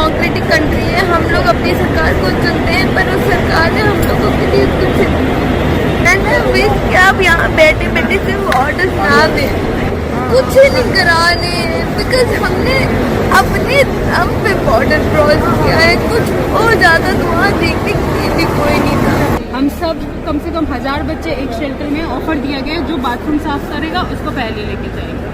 Democratic country है, हम लोग अपनी सरकार को चुनते हैं, पर उस सरकार ने हम लोगों के लिए कुछ एंड विश कि आप यहाँ बैठे बैठे सिर्फ ऑर्डर ना दें, कुछ नहीं कराने, बिकॉज हमने अपने दम पे बॉर्डर क्रॉस किया है। कुछ और ज़्यादा तो वहाँ देखने के लिए भी कोई नहीं था। हम सब कम से कम 1000 बच्चे एक शेल्टर में ऑफर दिया गया, जो बाथरूम साफ करेगा उसको पहले लेके जाएंगे।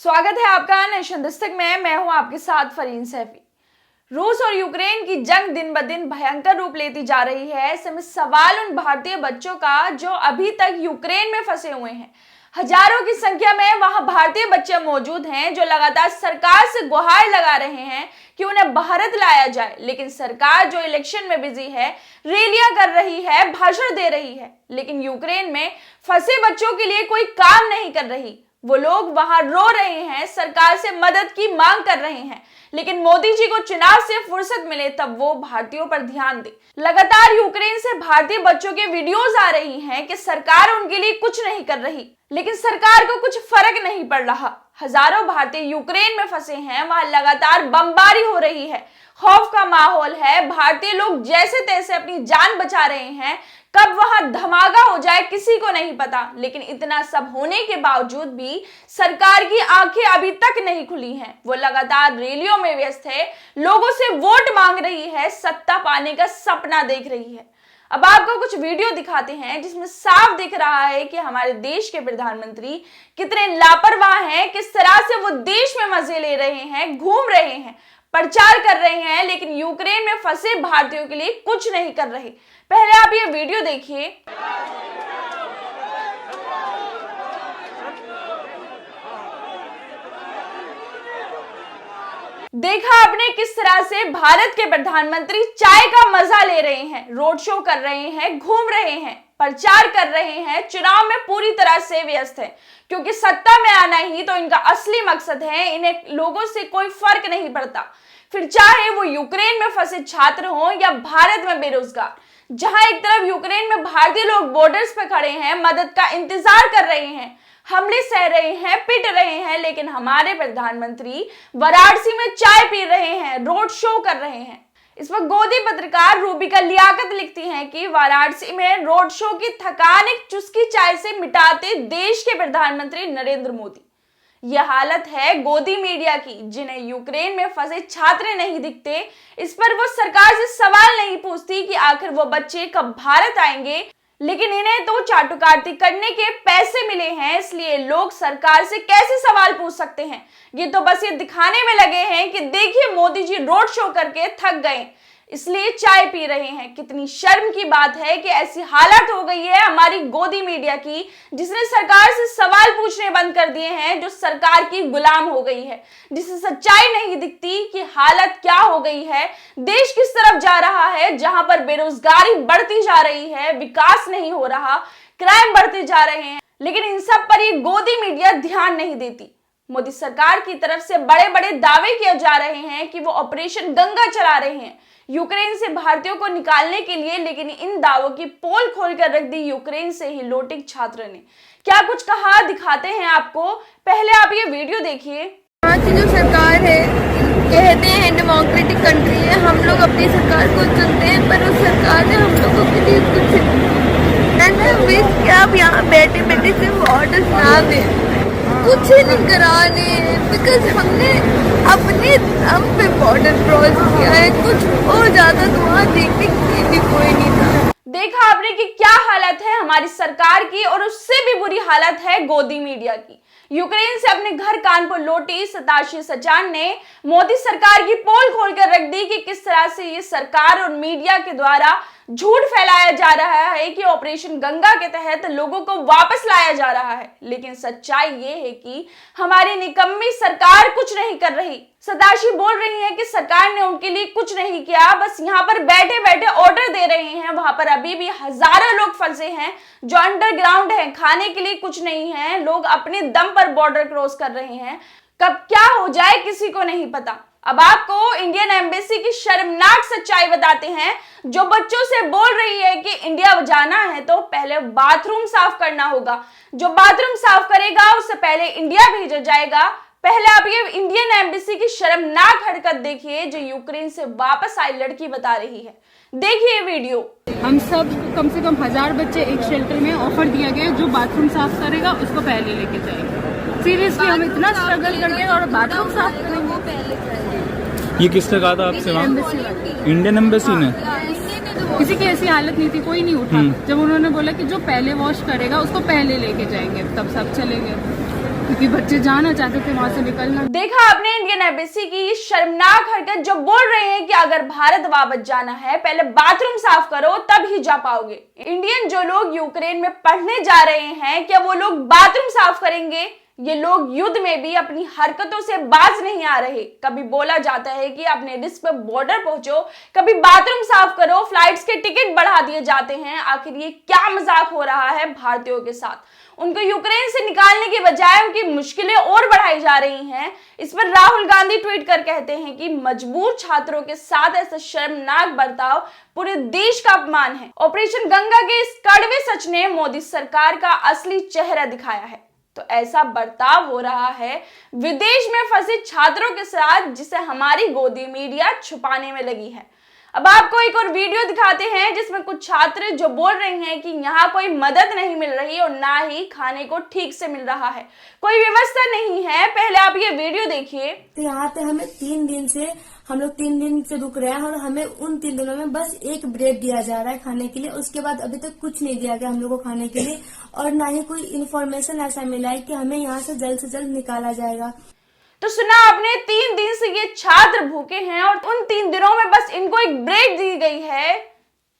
स्वागत है आपका नेशन दस्तक में। मैं हूं आपके साथ फरीन सैफी। रूस और यूक्रेन की जंग दिन ब दिन भयंकर रूप लेती जा रही है। ऐसे में सवाल उन भारतीय बच्चों का जो अभी तक यूक्रेन में फंसे हुए हैं। हजारों की संख्या में वहां भारतीय बच्चे मौजूद हैं जो लगातार सरकार से गुहार लगा रहे हैं कि उन्हें भारत लाया जाए, लेकिन सरकार जो इलेक्शन में बिजी है, रैलियां कर रही है, भाषण दे रही है, लेकिन यूक्रेन में फंसे बच्चों के लिए कोई काम नहीं कर रही। वो लोग वहां रो रहे हैं, सरकार से मदद की मांग कर रहे हैं, लेकिन मोदी जी को चुनाव से फुर्सत मिले तब वो भारतीयों पर ध्यान दे। लगातार यूक्रेन से भारतीय बच्चों के वीडियोस आ रही हैं कि सरकार उनके लिए कुछ नहीं कर रही, लेकिन सरकार को कुछ फर्क नहीं पड़ रहा। हजारों भारतीय यूक्रेन में फंसे हैं, वहां लगातार बमबारी हो रही है, खौफ का माहौल है। भारतीय लोग जैसे तैसे अपनी जान बचा रहे हैं, कब वहां धमाका हो जाए किसी को नहीं पता। लेकिन इतना सब होने के बावजूद भी सरकार की आंखें अभी तक नहीं खुली हैं। वो लगातार रैलियों में व्यस्त है, लोगों से वोट मांग रही है, सत्ता पाने का सपना देख रही है। अब आपको कुछ वीडियो दिखाते हैं जिसमें साफ दिख रहा है कि हमारे देश के प्रधानमंत्री कितने लापरवाह हैं, किस तरह से वो देश में मजे ले रहे हैं, घूम रहे हैं, प्रचार कर रहे हैं, लेकिन यूक्रेन में फंसे भारतीयों के लिए कुछ नहीं कर रहे। पहले आप ये वीडियो देखिए। देखा आपने किस तरह से भारत के प्रधानमंत्री चाय का मजा ले रहे हैं, रोड शो कर रहे हैं, घूम रहे हैं, प्रचार कर रहे हैं, चुनाव में पूरी तरह से व्यस्त है, क्योंकि सत्ता में आना ही तो इनका असली मकसद है। इन्हें लोगों से कोई फर्क नहीं पड़ता, फिर चाहे वो यूक्रेन में फंसे छात्र हों या भारत में बेरोजगार। जहां एक तरफ यूक्रेन में भारतीय लोग बॉर्डर्स पर खड़े हैं, मदद का इंतजार कर रहे हैं, हमले सह रहे हैं, पिट रहे हैं, लेकिन हमारे प्रधानमंत्री वाराणसी में चाय पी रहे हैं, रोड शो कर रहे हैं। इस वक्त गोदी पत्रकार रूबिका लियाकत लिखती हैं कि वाराणसी में रोड शो की थकान एक चुस्की चाय से मिटाते देश के प्रधानमंत्री नरेंद्र मोदी। यह हालत है गोदी मीडिया की, जिन्हें यूक्रेन में फंसे छात्र नहीं दिखते। इस पर वो सरकार से सवाल नहीं पूछती कि आखिर वो बच्चे कब भारत आएंगे, लेकिन इन्हें तो चाटुकारिता करने के पैसे मिले हैं, इसलिए लोग सरकार से कैसे सवाल पूछ सकते हैं। ये तो बस ये दिखाने में लगे हैं कि देखिए मोदी जी रोड शो करके थक गए, इसलिए चाय पी रहे हैं। कितनी शर्म की बात है कि ऐसी हालत हो गई है हमारी गोदी मीडिया की, जिसने सरकार से सवाल पूछने बंद कर दिए हैं, जो सरकार की गुलाम हो गई है, जिसे सच्चाई नहीं दिखती कि हालत क्या हो गई है, देश किस तरफ जा रहा है, जहां पर बेरोजगारी बढ़ती जा रही है, विकास नहीं हो रहा, क्राइम बढ़ते जा रहे हैं, लेकिन इन सब पर ये गोदी मीडिया ध्यान नहीं देती। मोदी सरकार की तरफ से बड़े बड़े दावे किए जा रहे हैं कि वो ऑपरेशन गंगा चला रहे हैं यूक्रेन से भारतीयों को निकालने के लिए, लेकिन इन दावों की पोल खोलकर रख दी यूक्रेन से ही लोटिक छात्र ने। क्या कुछ कहा दिखाते हैं आपको, पहले आप ये वीडियो देखिए। यहाँ की जो सरकार है, कहते हैं डेमोक्रेटिक कंट्री है, हम लोग अपनी सरकार को चुनते हैं, पर उस सरकार ने हम लोगों के लिए कुछ एंड विश कि आप यहाँ बैठे बैठे सिर्फ ऑर्डर ना दें, कुछ नहीं कराने, बिकॉज हमने अपने दम पे बॉर्डर क्रॉस किया है। कुछ और ज्यादा तो वहाँ देखने के लिए भी कोई नहीं था। देखा आपने कि क्या हालत है हमारी सरकार की, और उससे भी बुरी हालत है गोदी मीडिया की। यूक्रेन से अपने घर कानपुर लौटी सताशी सचान ने मोदी सरकार की पोल खोलकर रख दी कि किस तरह से ये सरकार और मीडिया के द्वारा झूठ फैलाया जा रहा है कि ऑपरेशन गंगा के तहत लोगों को वापस लाया जा रहा है, लेकिन सच्चाई ये है कि हमारी निकम्मी सरकार कुछ नहीं कर रही। सताशी बोल रही है कि सरकार ने उनके लिए कुछ नहीं किया, बस यहाँ पर बैठे बैठे ऑर्डर दे रहे हैं। वहां पर अभी भी हजारों लोग फंसे हैं जो अंडरग्राउंड हैं, खाने के लिए कुछ नहीं है, लोग अपने दम पर बॉर्डर क्रॉस कर रहे हैं। कब क्या हो जाए किसी को नहीं पता। अब आपको इंडियन एम्बेसी की शर्मनाक सच्चाई बताते हैं, जो बच्चों से बोल रही है कि इंडिया जाना है तो पहले बाथरूम साफ करना होगा, जो बाथरूम साफ करेगा उससे पहले इंडिया भेजा जाएगा। पहले आप ये इंडियन एम्बेसी की शर्मनाक हरकत देखिए, जो यूक्रेन से वापस आई लड़की बता रही है। देखिए वीडियो। हम सब कम से कम 1000 बच्चे एक शेल्टर में ऑफर दिया गया, जो बाथरूम साफ करेगा उसको पहले लेके जाएंगे। सीरियसली हम इतना स्ट्रगल करके और बाथरूम साफ करेंगे, वो पहले जाएंगे। ये किसने कहा था आपसे वहाँ? इंडियन एम्बेसी ने? किसी की ऐसी हालत नहीं थी, कोई नहीं उठा। जब उन्होंने बोला कि जो पहले वॉश करेगा उसको पहले लेके जाएंगे, तब सब चले गए, क्योंकि बच्चे जाना चाहते थे वहां से निकलना। देखा आपने इंडियन एम्बेसी की शर्मनाक हरकत, जो बोल रहे हैं कि अगर भारत वापस जाना है पहले बाथरूम साफ करो तब ही जा पाओगे। इंडियन जो लोग यूक्रेन में पढ़ने जा रहे हैं, क्या वो लोग बाथरूम साफ करेंगे? ये लोग युद्ध में भी अपनी हरकतों से बाज नहीं आ रहे। कभी बोला जाता है कि अपने रिस्क पर बॉर्डर पहुंचो, कभी बाथरूम साफ करो, फ्लाइट्स के टिकट बढ़ा दिए जाते हैं। आखिर ये क्या मजाक हो रहा है भारतीयों के साथ? उनको यूक्रेन से निकालने की बजाय उनकी मुश्किलें और बढ़ाई जा रही हैं। इस पर राहुल गांधी ट्वीट कर कहते हैं कि मजबूर छात्रों के साथ ऐसा शर्मनाक बर्ताव पूरे देश का अपमान है। ऑपरेशन गंगा के इस कड़वे सच ने मोदी सरकार का असली चेहरा दिखाया है। तो ऐसा बर्ताव हो रहा है विदेश में फंसे छात्रों के साथ, जिसे हमारी गोदी मीडिया छुपाने में लगी है। अब आपको एक और वीडियो दिखाते हैं, जिसमें कुछ छात्र जो बोल रहे हैं कि यहाँ कोई मदद नहीं मिल रही और ना ही खाने को ठीक से मिल रहा है, कोई व्यवस्था नहीं है। पहले आप ये वीडियो देखिए। तो यहाँ पे हमें 3 दिन से हम लोग 3 दिन से रुक रहे हैं और हमें उन 3 दिनों में बस एक ब्रेड दिया जा रहा है खाने के लिए। उसके बाद अभी तक कुछ नहीं दिया गया हम लोग को खाने के लिए, और ना ही कोई इन्फॉर्मेशन ऐसा मिला है कि हमें यहाँ से जल्द निकाला जाएगा। तो सुना आपने, 3 दिन से ये छात्र भूखे हैं और उन 3 दिनों में बस इनको एक ब्रेक दी गई है।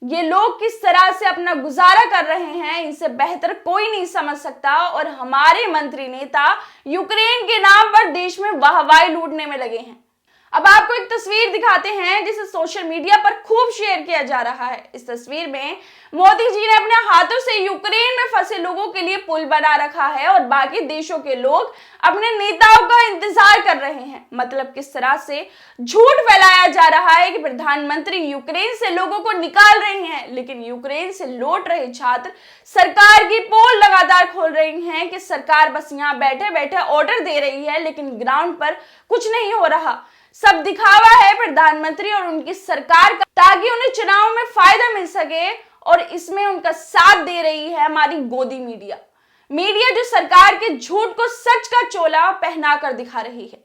ये लोग किस तरह से अपना गुजारा कर रहे हैं, इनसे बेहतर कोई नहीं समझ सकता। और हमारे मंत्री नेता यूक्रेन के नाम पर देश में वाहवाही लूटने में लगे हैं। अब आपको एक तस्वीर दिखाते हैं, जिसे सोशल मीडिया पर खूब शेयर किया जा रहा है। इस तस्वीर में मोदी जी ने अपने हाथों से यूक्रेन में फंसे लोगों के लिए पुल बना रखा है और बाकी देशों के लोग अपने नेताओं का इंतजार कर रहे हैं। मतलब किस तरह से झूठ फैलाया जा रहा है कि प्रधानमंत्री यूक्रेन से लोगों को निकाल रहे हैं, लेकिन यूक्रेन से लौट रहे छात्र सरकार की पोल लगातार खोल रही हैं कि सरकार बस यहाँ बैठे बैठे ऑर्डर दे रही है, लेकिन ग्राउंड पर कुछ नहीं हो रहा। सब दिखावा है प्रधानमंत्री और उनकी सरकार का, ताकि उन्हें चुनाव में फायदा मिल सके। और इसमें उनका साथ दे रही है हमारी गोदी मीडिया जो सरकार के झूठ को सच का चोला पहना कर दिखा रही है।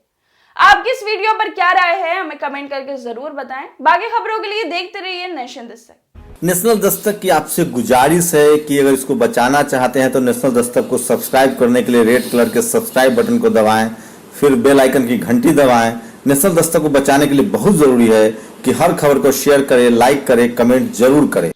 आपकी इस वीडियो पर क्या राय है, हमें कमेंट करके जरूर बताएं। बाकी खबरों के लिए देखते रहिए नेशन दस्तक। नेशनल दस्तक की आपसे गुजारिश है कि अगर इसको बचाना चाहते हैं तो नेशनल दस्तक को सब्सक्राइब करने के लिए रेड कलर के सब्सक्राइब बटन को दबाएं, फिर बेल आइकन की घंटी दबाएं। नेशनल दस्तक को बचाने के लिए बहुत जरूरी है कि हर खबर को शेयर करें, लाइक करें, कमेंट जरूर करें।